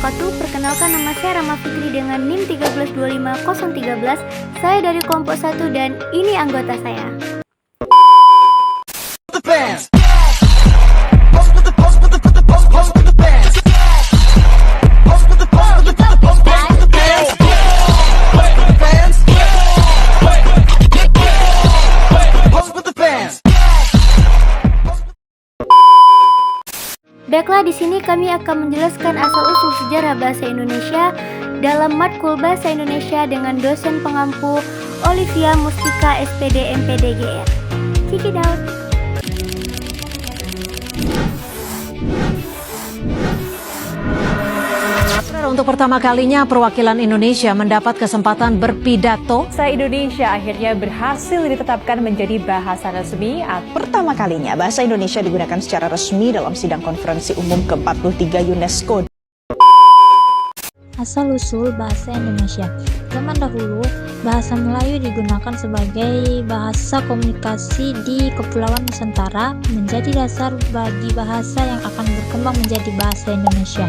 wabarakatuh. Perkenalkan, nama saya Rama Fitri dengan NIM 1325013. Saya dari kelompok 1 dan ini anggota saya. Baiklah, di sini kami akan menjelaskan asal-usul sejarah bahasa Indonesia dalam matkul Bahasa Indonesia dengan dosen pengampu Olivia Mustika, SPD, MPD, GR. Check it out. Untuk pertama kalinya perwakilan Indonesia mendapat kesempatan berpidato. Bahasa Indonesia akhirnya berhasil ditetapkan menjadi bahasa resmi. Pertama kalinya bahasa Indonesia digunakan secara resmi dalam sidang konferensi umum ke-43 UNESCO. Asal-usul bahasa Indonesia. Zaman dahulu, bahasa Melayu digunakan sebagai bahasa komunikasi di Kepulauan Nusantara, menjadi dasar bagi bahasa yang akan berkembang menjadi bahasa Indonesia.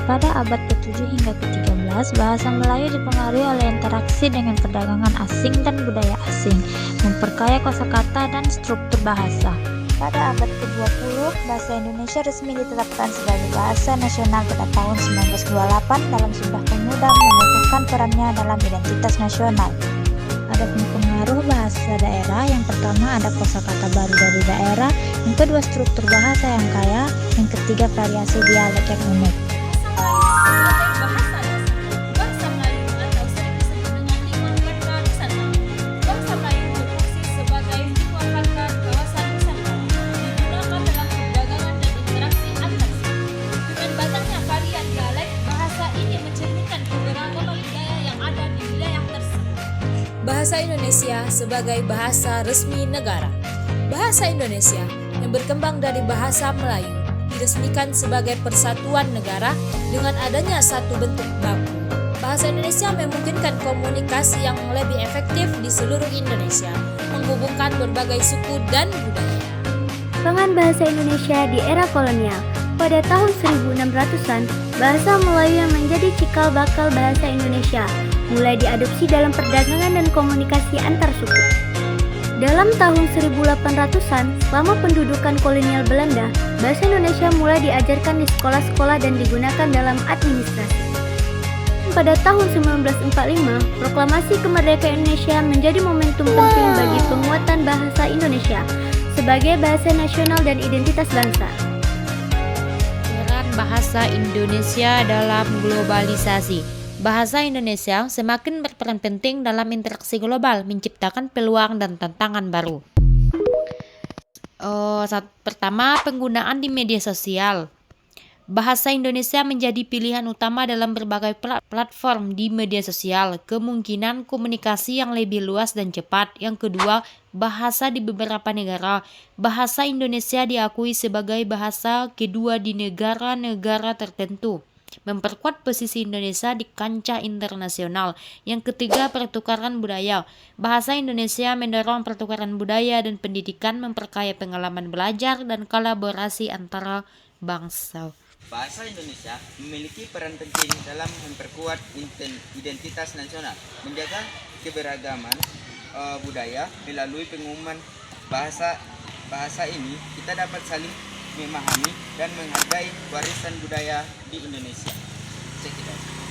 Pada abad ke-7 hingga ke-13, bahasa Melayu dipengaruhi oleh interaksi dengan perdagangan asing dan budaya asing, memperkaya kosakata dan struktur bahasa. Pada abad ke-20, bahasa Indonesia resmi ditetapkan sebagai bahasa nasional pada tahun 1928 dalam Sumpah Pemuda menentukan perannya dalam identitas nasional. Ada pengaruh bahasa daerah. Yang pertama ada kosakata baru dari daerah, yang kedua struktur bahasa yang kaya, yang ketiga variasi dialek yang unik. Bahasa Indonesia sebagai bahasa resmi negara. Bahasa Indonesia yang berkembang dari bahasa Melayu diresmikan sebagai persatuan negara dengan adanya satu bentuk baku. Bahasa Indonesia memungkinkan komunikasi yang lebih efektif di seluruh Indonesia, menghubungkan berbagai suku dan budaya. Perkembangan bahasa Indonesia di era kolonial. Pada tahun 1600-an, bahasa Melayu yang menjadi cikal bakal bahasa Indonesia mulai diadopsi dalam perdagangan dan komunikasi antar suku. Dalam tahun 1800-an, selama pendudukan kolonial Belanda, bahasa Indonesia mulai diajarkan di sekolah-sekolah dan digunakan dalam administrasi. Pada tahun 1945, proklamasi kemerdekaan Indonesia menjadi momentum penting bagi penguatan bahasa Indonesia sebagai bahasa nasional dan identitas bangsa. Peran bahasa Indonesia dalam globalisasi. Bahasa Indonesia semakin berperan penting dalam interaksi global, menciptakan peluang dan tantangan baru. Pertama, penggunaan di media sosial. Bahasa Indonesia menjadi pilihan utama dalam berbagai platform di media sosial, kemungkinan komunikasi yang lebih luas dan cepat. Yang kedua, bahasa di beberapa negara. Bahasa Indonesia diakui sebagai bahasa kedua di negara-negara tertentu, memperkuat posisi Indonesia di kancah internasional. Yang ketiga, pertukaran budaya. Bahasa Indonesia mendorong pertukaran budaya dan pendidikan, memperkaya pengalaman belajar dan kolaborasi antara bangsa. Bahasa Indonesia memiliki peran penting dalam memperkuat identitas nasional, menjaga keberagaman budaya. Melalui pengumuman bahasa ini, kita dapat saling memahami dan menghargai warisan budaya di Indonesia. Check it out.